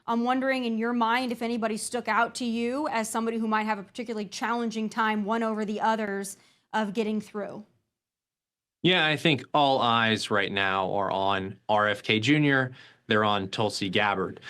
I'm wondering, in your mind, if anybody stuck out to you as somebody who might have a particularly challenging time, one over the others, of getting through. Yeah, I think all eyes right now are on RFK Jr. They're on Tulsi Gabbard.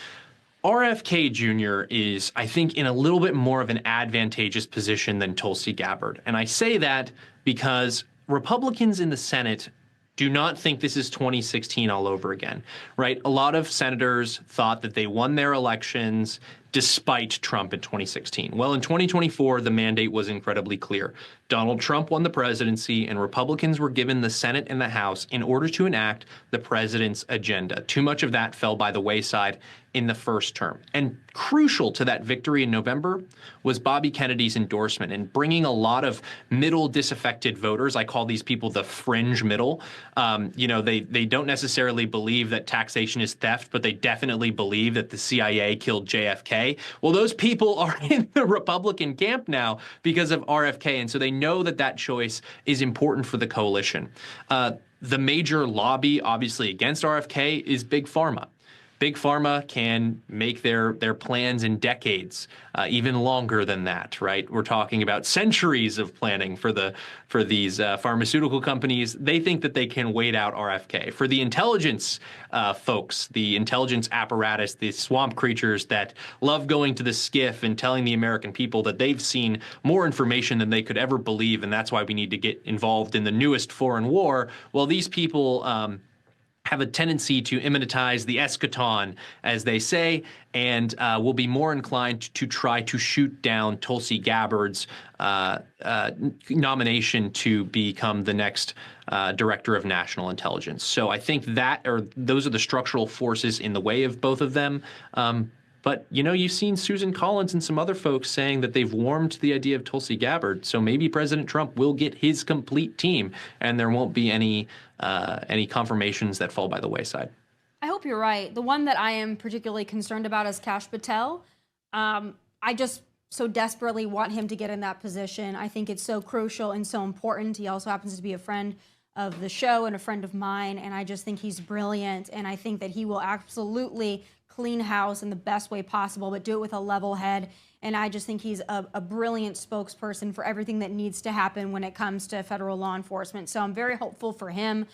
RFK Jr. is, I think, in a little bit more of an advantageous position than Tulsi Gabbard. And I say that because Republicans in the Senate do not think this is 2016 all over again, right? A lot of senators thought that they won their elections despite Trump in 2016. Well, in 2024, the mandate was incredibly clear. Donald Trump won the presidency, and Republicans were given the Senate and the House in order to enact the president's agenda. Too much of that fell by the wayside in the first term. And crucial to that victory in November was Bobby Kennedy's endorsement and bringing a lot of middle disaffected voters. I call these people the fringe middle. They don't necessarily believe that taxation is theft, but they definitely believe that the CIA killed JFK. Well, those people are in the Republican camp now because of RFK. And so they know that that choice is important for the coalition. The major lobby, obviously, against RFK is Big Pharma. Big Pharma can make their plans in decades, even longer than that, right? We're talking about centuries of planning for these pharmaceutical companies. They think that they can wait out RFK. For the intelligence folks, the intelligence apparatus, the swamp creatures that love going to the skiff and telling the American people that they've seen more information than they could ever believe, and that's why we need to get involved in the newest foreign war. Well, these people have a tendency to immanentize the eschaton, as they say, and will be more inclined to try to shoot down Tulsi Gabbard's nomination to become the next director of national intelligence. So I think those are the structural forces in the way of both of them. But, you've seen Susan Collins and some other folks saying that they've warmed to the idea of Tulsi Gabbard. So maybe President Trump will get his complete team and there won't be any confirmations that fall by the wayside. I hope you're right. The one that I am particularly concerned about is Kash Patel. I just so desperately want him to get in that position. I think it's so crucial and so important. He also happens to be a friend of the show and a friend of mine, and I just think he's brilliant, and I think that he will absolutely clean house in the best way possible, but do it with a level head. And I just think he's a brilliant spokesperson for everything that needs to happen when it comes to federal law enforcement. So I'm very hopeful for him.